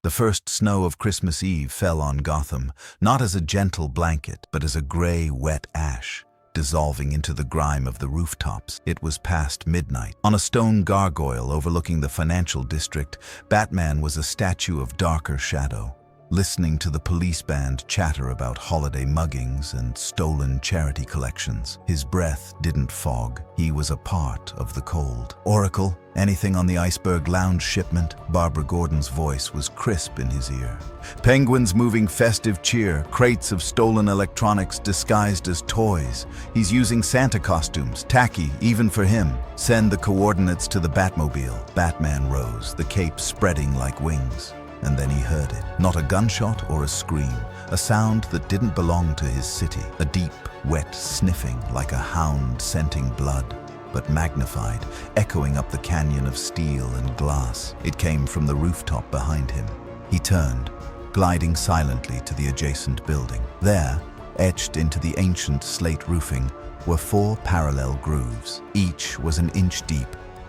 The first snow of Christmas Eve fell on Gotham, not as a gentle blanket, but as a gray, wet ash, dissolving into the grime of the rooftops. It was past midnight. On a stone gargoyle overlooking the financial district, Batman was a statue of darker shadow, listening to the police band chatter about holiday muggings and stolen charity collections. His breath didn't fog. He was a part of the cold. Oracle, anything on the Iceberg Lounge shipment? Barbara Gordon's voice was crisp in his ear. Penguins moving festive cheer, crates of stolen electronics disguised as toys. He's using Santa costumes, tacky even for him. Send the coordinates to the Batmobile. Batman rose, the cape spreading like wings. And then he heard it. Not a gunshot or a scream, a sound that didn't belong to his city. A deep, wet sniffing like a hound scenting blood, but magnified, echoing up the canyon of steel and glass. It came from the rooftop behind him. He turned, gliding silently to the adjacent building. There, etched into the ancient slate roofing, were 4 parallel grooves. Each was an inch deep,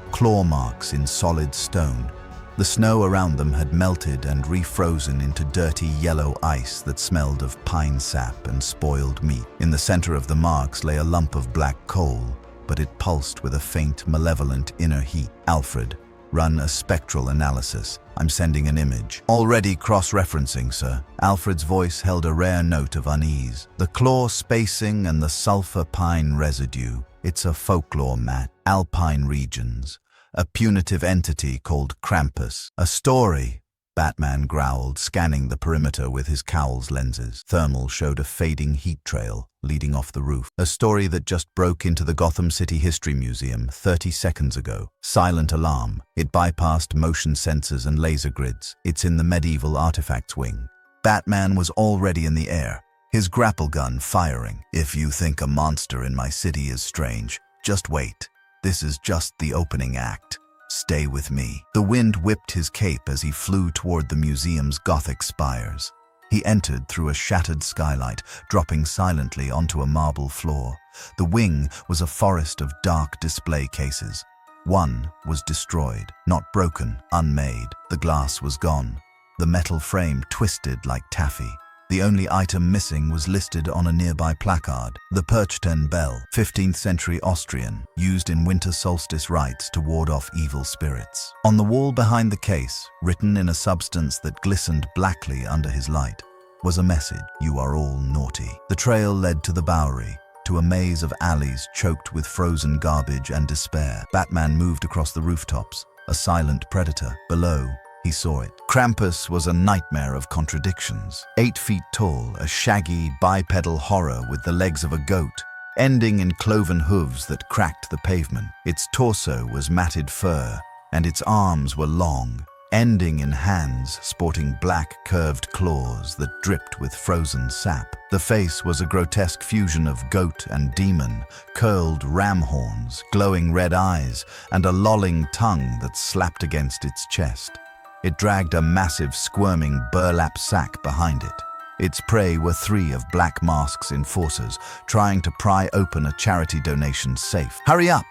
claw marks in solid stone. The snow around them had melted and refrozen into dirty yellow ice that smelled of pine sap and spoiled meat. In the center of the marks lay a lump of black coal, but it pulsed with a faint, malevolent inner heat. Alfred, run a spectral analysis. I'm sending an image. Already cross-referencing, sir. Alfred's voice held a rare note of unease. The claw spacing and the sulfur pine residue. It's a folklore mat. Alpine regions. A punitive entity called Krampus. A story, Batman growled, scanning the perimeter with his cowl's lenses. Thermal showed a fading heat trail leading off the roof. A story that just broke into the Gotham City History Museum 30 seconds ago. Silent alarm. It bypassed motion sensors and laser grids. It's in the medieval artifacts wing. Batman was already in the air, his grapple gun firing. If you think a monster in my city is strange, just wait. This is just the opening act. Stay with me. The wind whipped his cape as he flew toward the museum's Gothic spires. He entered through a shattered skylight, dropping silently onto a marble floor. The wing was a forest of dark display cases. One was destroyed, not broken, unmade. The glass was gone. The metal frame twisted like taffy. The only item missing was listed on a nearby placard. The Perchten bell, 15th century Austrian, used in winter solstice rites to ward off evil spirits. On the wall behind the case, written in a substance that glistened blackly under his light, was a message: "You are all naughty." The trail led to the Bowery, to a maze of alleys choked with frozen garbage and despair. Batman moved across the rooftops, a silent predator. Below, he saw it. Krampus was a nightmare of contradictions. 8 feet tall, a shaggy, bipedal horror with the legs of a goat, ending in cloven hooves that cracked the pavement. Its torso was matted fur, and its arms were long, ending in hands sporting black, curved claws that dripped with frozen sap. The face was a grotesque fusion of goat and demon, curled ram horns, glowing red eyes, and a lolling tongue that slapped against its chest. It dragged a massive, squirming burlap sack behind it. Its prey were 3 of Black Mask's enforcers, trying to pry open a charity donation safe. "Hurry up!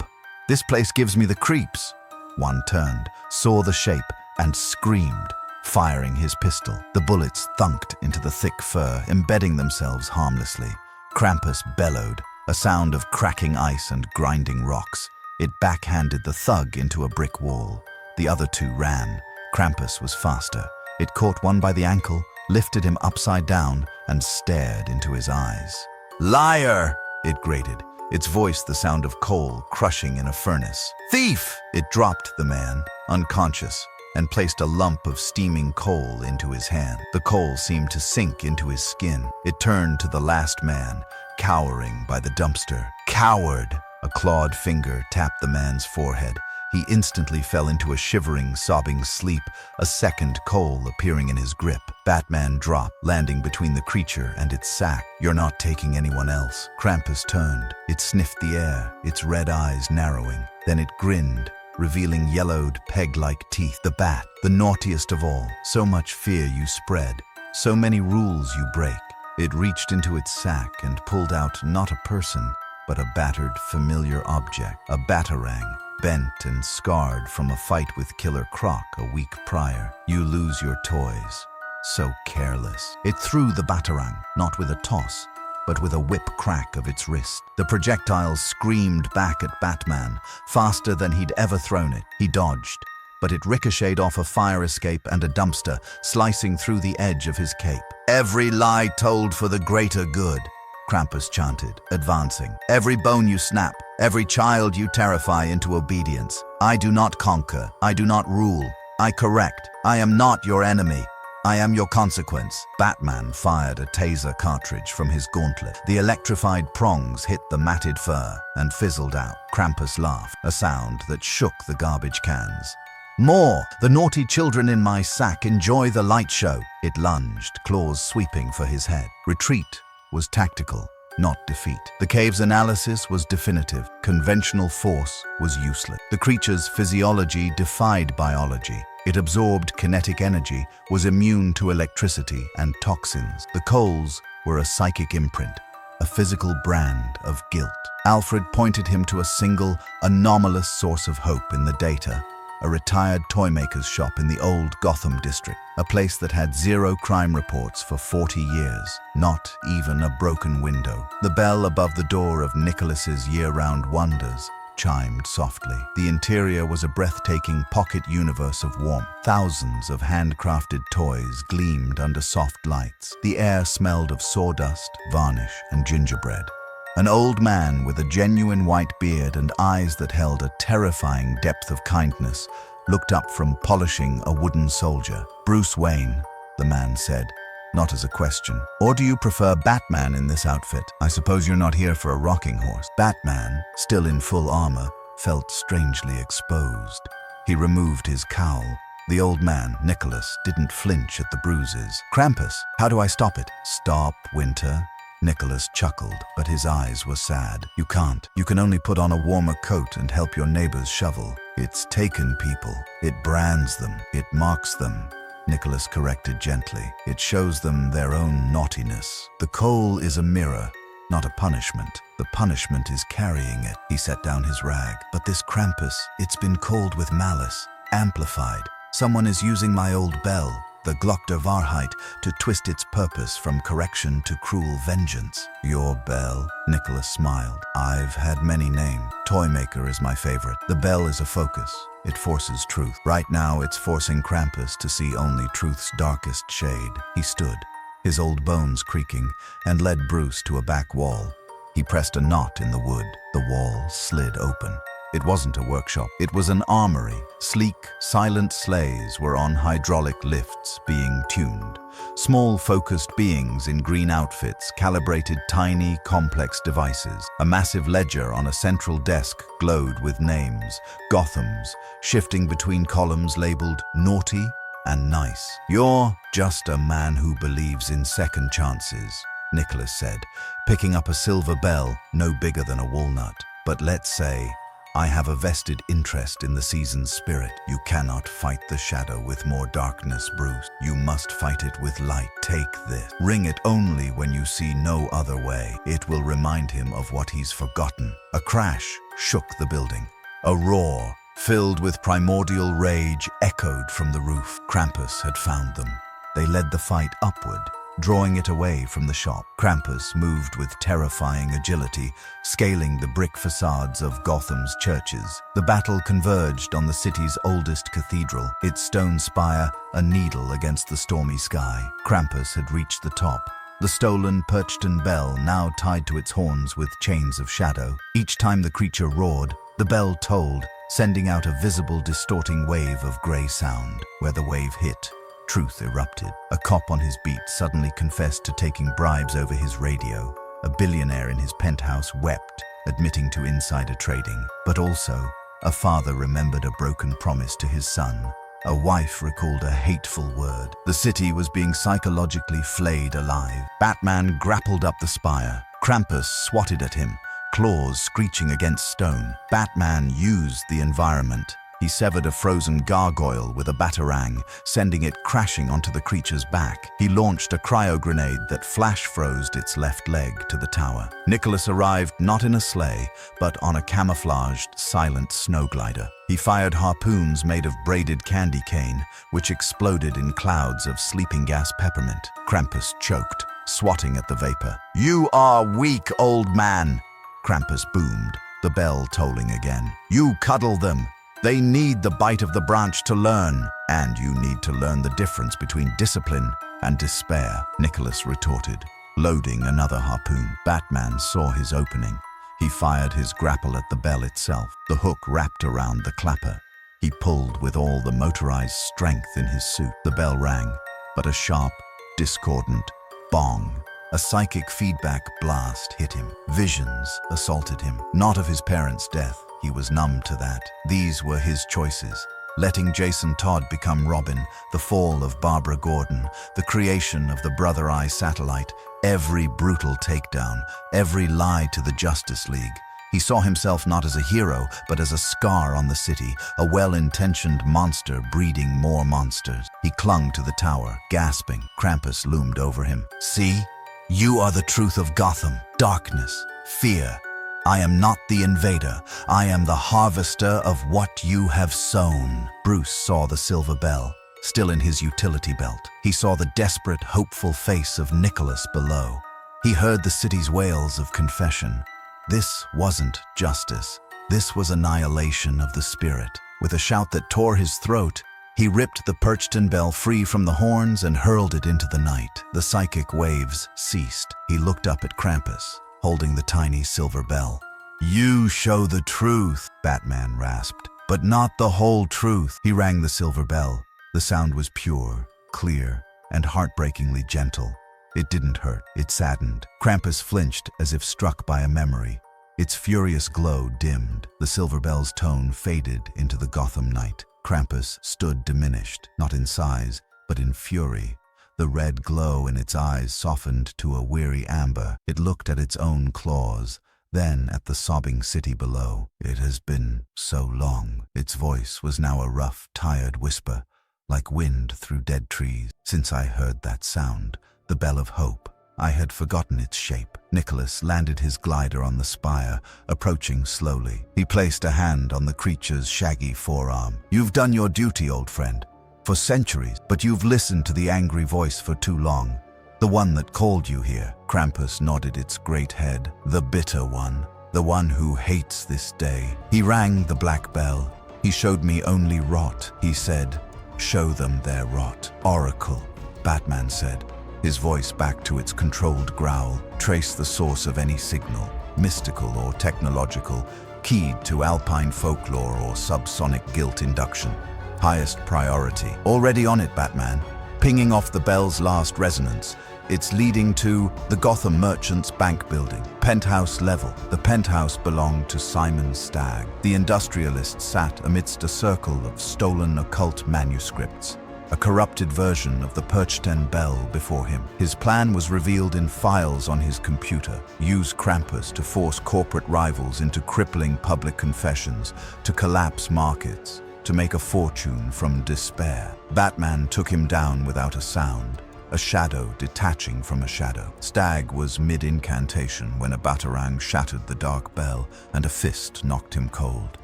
This place gives me the creeps." One turned, saw the shape, and screamed, firing his pistol. The bullets thunked into the thick fur, embedding themselves harmlessly. Krampus bellowed, a sound of cracking ice and grinding rocks. It backhanded the thug into a brick wall. The other 2 ran. Krampus was faster. It caught one by the ankle, lifted him upside down, and stared into his eyes. "Liar!" it grated, its voice the sound of coal crushing in a furnace. "Thief!" It dropped the man, unconscious, and placed a lump of steaming coal into his hand. The coal seemed to sink into his skin. It turned to the last man, cowering by the dumpster. "Coward!" A clawed finger tapped the man's forehead. He instantly fell into a shivering, sobbing sleep, a second coal appearing in his grip. Batman dropped, landing between the creature and its sack. "You're not taking anyone else." Krampus turned. It sniffed the air, its red eyes narrowing. Then it grinned, revealing yellowed, peg-like teeth. "The bat, the naughtiest of all. So much fear you spread, so many rules you break." It reached into its sack and pulled out not a person, but a battered, familiar object, a batarang, bent and scarred from a fight with Killer Croc a week prior. You lose your toys. So careless. It threw the batarang, not with a toss, but with a whip crack of its wrist. The projectile screamed back at Batman, faster than he'd ever thrown it. He dodged, but it ricocheted off a fire escape and a dumpster, slicing through the edge of his cape. "Every lie told for the greater good," Krampus chanted, advancing. "Every bone you snap, every child you terrify into obedience. I do not conquer, I do not rule, I correct. I am not your enemy. I am your consequence." Batman fired a taser cartridge from his gauntlet. The electrified prongs hit the matted fur and fizzled out. Krampus laughed, a sound that shook the garbage cans. "More! The naughty children in my sack enjoy the light show." It lunged, claws sweeping for his head. Retreat was tactical, not defeat. The cave's analysis was definitive. Conventional force was useless. The creature's physiology defied biology. It absorbed kinetic energy, was immune to electricity and toxins. The coals were a psychic imprint, a physical brand of guilt. Alfred pointed him to a single, anomalous source of hope in the data, a retired toymaker's shop in the old Gotham district, a place that had 0 crime reports for 40 years, not even a broken window. The bell above the door of Nicholas's year-round wonders chimed softly. The interior was a breathtaking pocket universe of warmth. Thousands of handcrafted toys gleamed under soft lights. The air smelled of sawdust, varnish, and gingerbread. An old man with a genuine white beard and eyes that held a terrifying depth of kindness looked up from polishing a wooden soldier. "Bruce Wayne," the man said, not as a question. "Or do you prefer Batman in this outfit? I suppose you're not here for a rocking horse." Batman, still in full armor, felt strangely exposed. He removed his cowl. The old man, Nicholas, didn't flinch at the bruises. "Krampus, how do I stop it?" "Stop, Winter." Nicholas chuckled, but his eyes were sad. "You can't. You can only put on a warmer coat and help your neighbors shovel. It's taken people. It brands them. It marks them." Nicholas corrected gently. "It shows them their own naughtiness. The coal is a mirror, not a punishment. The punishment is carrying it." He set down his rag. "But this Krampus, it's been called with malice, amplified. Someone is using my old bell, the Glock der Wahrheit, to twist its purpose from correction to cruel vengeance." "Your bell?" Nicholas smiled. "I've had many names. Toymaker is my favorite. The bell is a focus. It forces truth. Right now, it's forcing Krampus to see only truth's darkest shade." He stood, his old bones creaking, and led Bruce to a back wall. He pressed a knot in the wood. The wall slid open. It wasn't a workshop. It was an armory. Sleek, silent sleighs were on hydraulic lifts being tuned. Small, focused beings in green outfits calibrated tiny, complex devices. A massive ledger on a central desk glowed with names, Gothams, shifting between columns labeled naughty and nice. "You're just a man who believes in second chances," Nicholas said, picking up a silver bell no bigger than a walnut. "But let's say I have a vested interest in the season's spirit. You cannot fight the shadow with more darkness, Bruce. You must fight it with light. Take this. Ring it only when you see no other way. It will remind him of what he's forgotten." A crash shook the building. A roar, filled with primordial rage, echoed from the roof. Krampus had found them. They led the fight upward, drawing it away from the shop. Krampus moved with terrifying agility, scaling the brick facades of Gotham's churches. The battle converged on the city's oldest cathedral, its stone spire a needle against the stormy sky. Krampus had reached the top, the stolen Perchton bell now tied to its horns with chains of shadow. Each time the creature roared, the bell tolled, sending out a visible, distorting wave of gray sound. Where the wave hit, truth erupted. A cop on his beat suddenly confessed to taking bribes over his radio. A billionaire in his penthouse wept, admitting to insider trading. But also, a father remembered a broken promise to his son. A wife recalled a hateful word. The city was being psychologically flayed alive. Batman grappled up the spire. Krampus swatted at him, claws screeching against stone. Batman used the environment. He severed a frozen gargoyle with a batarang, sending it crashing onto the creature's back. He launched a cryo-grenade that flash-froze its left leg to the tower. Nicholas arrived not in a sleigh, but on a camouflaged, silent snow glider. He fired harpoons made of braided candy cane, which exploded in clouds of sleeping gas peppermint. Krampus choked, swatting at the vapor. "You are weak, old man," Krampus boomed, the bell tolling again. "You cuddle them. They need the bite of the branch to learn, and you need to learn the difference between discipline and despair," Nicholas retorted, loading another harpoon. Batman saw his opening. He fired his grapple at the bell itself. The hook wrapped around the clapper. He pulled with all the motorized strength in his suit. The bell rang, but a sharp, discordant bong. A psychic feedback blast hit him. Visions assaulted him, not of his parents' death. He was numb to that. These were his choices. Letting Jason Todd become Robin, the fall of Barbara Gordon, the creation of the Brother Eye satellite, every brutal takedown, every lie to the Justice League. He saw himself not as a hero, but as a scar on the city, a well-intentioned monster breeding more monsters. He clung to the tower, gasping. Krampus loomed over him. "See? You are the truth of Gotham. Darkness, fear. I am not the invader. I am the harvester of what you have sown." Bruce saw the silver bell, still in his utility belt. He saw the desperate, hopeful face of Nicholas below. He heard the city's wails of confession. This wasn't justice. This was annihilation of the spirit. With a shout that tore his throat, he ripped the Perchton bell free from the horns and hurled it into the night. The psychic waves ceased. He looked up at Krampus, holding the tiny silver bell. "You show the truth," Batman rasped, "but not the whole truth." He rang the silver bell. The sound was pure, clear, and heartbreakingly gentle. It didn't hurt, it saddened. Krampus flinched as if struck by a memory. Its furious glow dimmed. The silver bell's tone faded into the Gotham night. Krampus stood diminished, not in size, but in fury. The red glow in its eyes softened to a weary amber. It looked at its own claws, then at the sobbing city below. "It has been so long." Its voice was now a rough, tired whisper, like wind through dead trees. "Since I heard that sound, the bell of hope, I had forgotten its shape." Nicholas landed his glider on the spire, approaching slowly. He placed a hand on the creature's shaggy forearm. "You've done your duty, old friend. For centuries, but you've listened to the angry voice for too long. The one that called you here." Krampus nodded its great head. "The bitter one. The one who hates this day." He rang the black bell. "He showed me only rot," he said. "Show them their rot." "Oracle," Batman said, his voice back to its controlled growl. "Trace the source of any signal, mystical or technological, keyed to Alpine folklore or subsonic guilt induction. Highest priority." "Already on it, Batman. Pinging off the bell's last resonance. It's leading to the Gotham Merchants Bank building, penthouse level." The penthouse belonged to Simon Stagg. The industrialist sat amidst a circle of stolen occult manuscripts, a corrupted version of the Perchton bell before him. His plan was revealed in files on his computer. Use Krampus to force corporate rivals into crippling public confessions, to collapse markets, to make a fortune from despair. Batman took him down without a sound, a shadow detaching from a shadow. Stagg was mid-incantation when a batarang shattered the dark bell and a fist knocked him cold.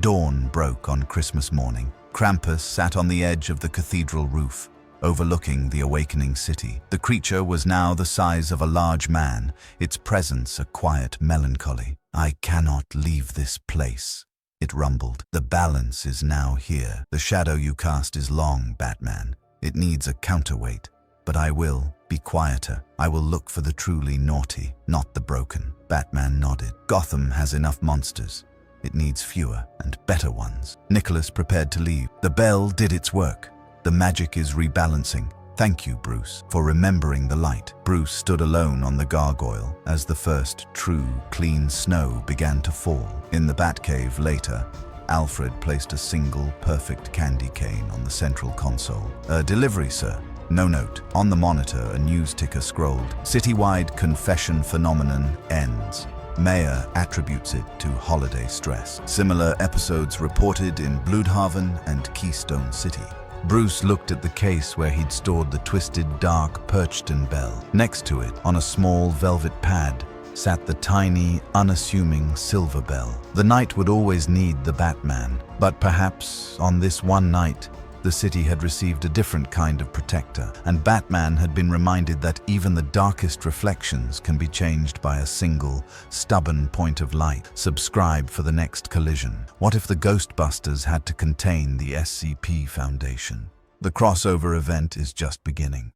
Dawn broke on Christmas morning. Krampus sat on the edge of the cathedral roof, overlooking the awakening city. The creature was now the size of a large man, its presence a quiet melancholy. "I cannot leave this place," it rumbled. "The balance is now here. The shadow you cast is long, Batman. It needs a counterweight. But I will be quieter. I will look for the truly naughty, not the broken." Batman nodded. "Gotham has enough monsters. It needs fewer and better ones." Nicholas prepared to leave. The bell did its work. The magic is rebalancing. "Thank you, Bruce, for remembering the light." Bruce stood alone on the gargoyle as the first true, clean snow began to fall. In the Batcave later, Alfred placed a single, perfect candy cane on the central console. "Delivery, sir." No note. On the monitor, a news ticker scrolled. "Citywide confession phenomenon ends." Mayer attributes it to holiday stress. Similar episodes reported in Bloodhaven and Keystone City. Bruce looked at the case where he'd stored the twisted, dark Perchton bell. Next to it, on a small velvet pad, sat the tiny, unassuming silver bell. The knight would always need the Batman, but perhaps on this one night, the city had received a different kind of protector, and Batman had been reminded that even the darkest reflections can be changed by a single, stubborn point of light. Subscribe for the next collision. What if the Ghostbusters had to contain the SCP Foundation? The crossover event is just beginning.